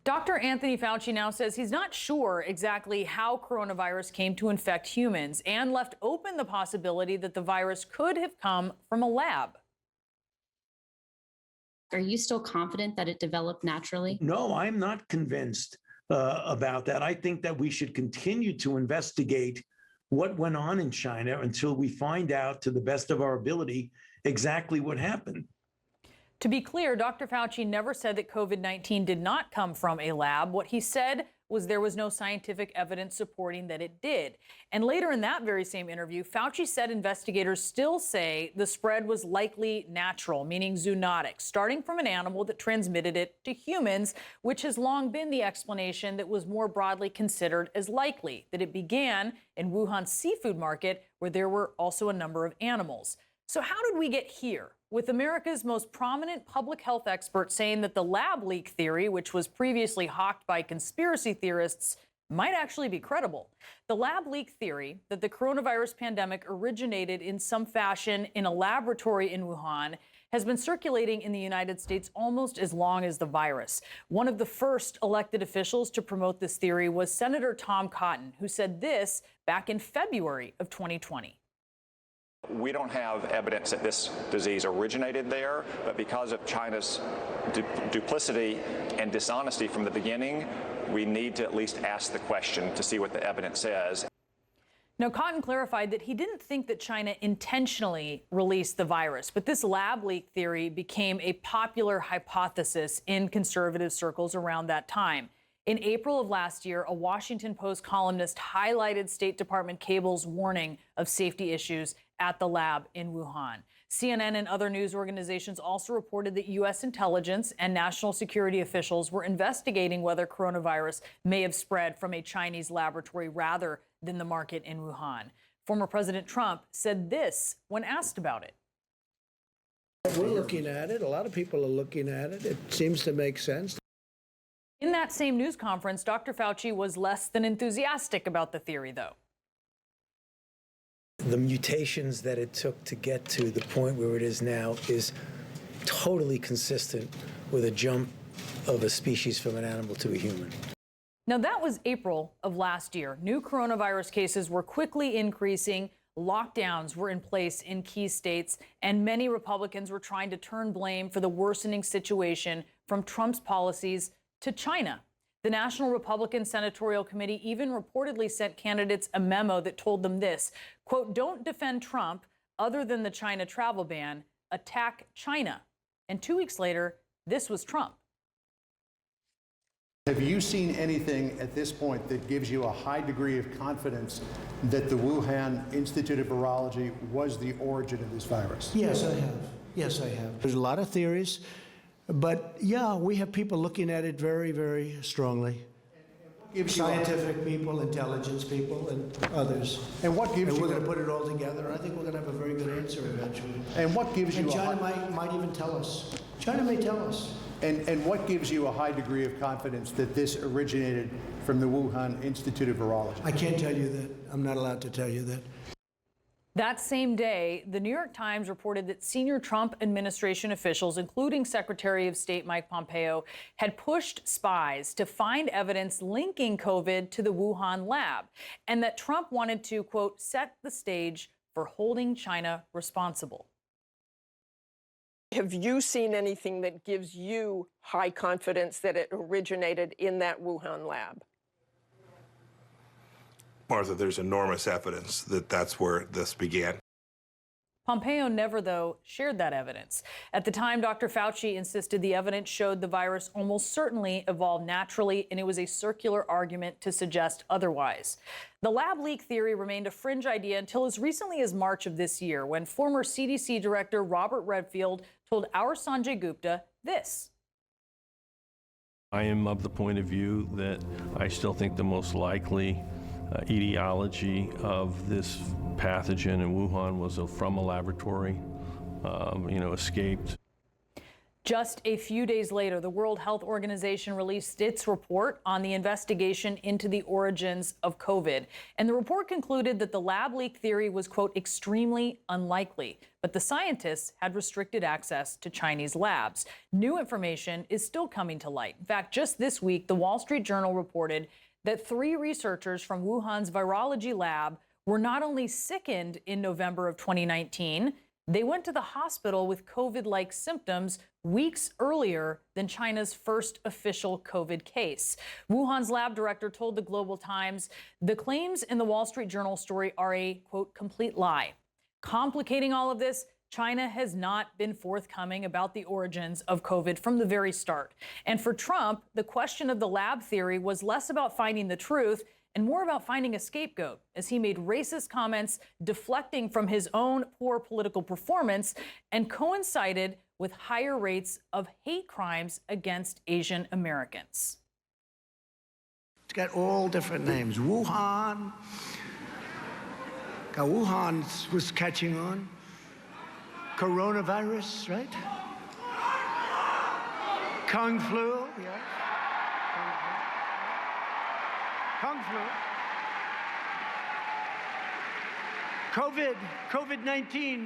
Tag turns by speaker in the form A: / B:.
A: Dr. Anthony Fauci now says he's not sure exactly how coronavirus came to infect humans and left open the possibility that the virus could have come from a lab.
B: Are you still confident that it developed naturally?
C: No, I'm not convinced about that. I think that we should continue to investigate what went on in China until we find out, to the best of our ability, exactly what happened.
A: To be clear, Dr. Fauci never said that COVID-19 did not come from a lab. What he said was there was no scientific evidence supporting that it did. And later in that very same interview, Fauci said investigators still say the spread was likely natural, meaning zoonotic, starting from an animal that transmitted it to humans, which has long been the explanation that was more broadly considered as likely, that it began in Wuhan's seafood market, where there were also a number of animals. So how did we get here? With America's most prominent public health expert saying that the lab leak theory, which was previously hawked by conspiracy theorists, might actually be credible. The lab leak theory that the coronavirus pandemic originated in some fashion in a laboratory in Wuhan has been circulating in the United States almost as long as the virus. One of the first elected officials to promote this theory was Senator Tom Cotton, who said this back in February of 2020.
D: We don't have evidence that this disease originated there, but because of China's duplicity and dishonesty from the beginning, we need to at least ask the question to see what the evidence says.
A: Now, Cotton clarified that he didn't think that China intentionally released the virus, but this lab leak theory became a popular hypothesis in conservative circles around that time. In April of last year, a Washington Post columnist highlighted State Department cable's warning of safety issues at the lab in Wuhan. CNN and other news organizations also reported that U.S. intelligence and national security officials were investigating whether coronavirus may have spread from a Chinese laboratory rather than the market in Wuhan. Former President Trump said this when asked about it.
E: We're looking at it. A lot of people are looking at it. It seems to make sense.
A: In that same news conference, Dr. Fauci was less than enthusiastic about the theory, though.
F: The mutations that it took to get to the point where it is now is totally consistent with a jump of a species from an animal to a human.
A: Now, that was April of last year. New coronavirus cases were quickly increasing. Lockdowns were in place in key states, and many Republicans were trying to turn blame for the worsening situation from Trump's policies to China. The National Republican Senatorial Committee even reportedly sent candidates a memo that told them this, quote, "Don't defend Trump other than the China travel ban, attack China." And 2 weeks later, this was Trump.
G: Have you seen anything at this point that gives you a high degree of confidence that the Wuhan Institute of Virology was the origin of this virus?
E: Yes, I have. Yes, I have. There's a lot of theories, but yeah, we have people looking at it very, very strongly. Scientific people, intelligence people, and others.
G: And what gives
E: and
G: you?
E: We're going to put it all together. I think we're going to have a very good answer eventually.
G: And what gives you?
E: And China might even tell us. China may tell us.
G: And what gives you a high degree of confidence that this originated from the Wuhan Institute of Virology?
E: I can't tell you that. I'm not allowed to tell you that.
A: That same day, the New York Times reported that senior Trump administration officials, including Secretary of State Mike Pompeo, had pushed spies to find evidence linking COVID to the Wuhan lab, and that Trump wanted to, quote, set the stage for holding China responsible.
H: Have you seen anything that gives you high confidence that it originated in that Wuhan lab?
I: Martha, there's enormous evidence that that's where this began.
A: Pompeo never, though, shared that evidence. At the time, Dr. Fauci insisted the evidence showed the virus almost certainly evolved naturally, and it was a circular argument to suggest otherwise. The lab leak theory remained a fringe idea until as recently as March of this year, when former CDC Director Robert Redfield told our Sanjay Gupta this.
J: I am of the point of view that I still think the most likely etiology of this pathogen in Wuhan was from a laboratory, escaped.
A: Just a few days later, the World Health Organization released its report on the investigation into the origins of COVID. And the report concluded that the lab leak theory was, quote, extremely unlikely. But the scientists had restricted access to Chinese labs. New information is still coming to light. In fact, just this week, the Wall Street Journal reported that 3 researchers from Wuhan's virology lab were not only sickened in November of 2019, they went to the hospital with COVID-like symptoms weeks earlier than China's first official COVID case. Wuhan's lab director told the Global Times the claims in the Wall Street Journal story are a, quote, complete lie. Complicating all of this, China has not been forthcoming about the origins of COVID from the very start. And for Trump, the question of the lab theory was less about finding the truth and more about finding a scapegoat, as he made racist comments deflecting from his own poor political performance and coincided with higher rates of hate crimes against Asian Americans.
E: It's got all different names. Wuhan. Wuhan was catching on. Coronavirus, right? Kung flu, yeah. Kung flu. COVID-19.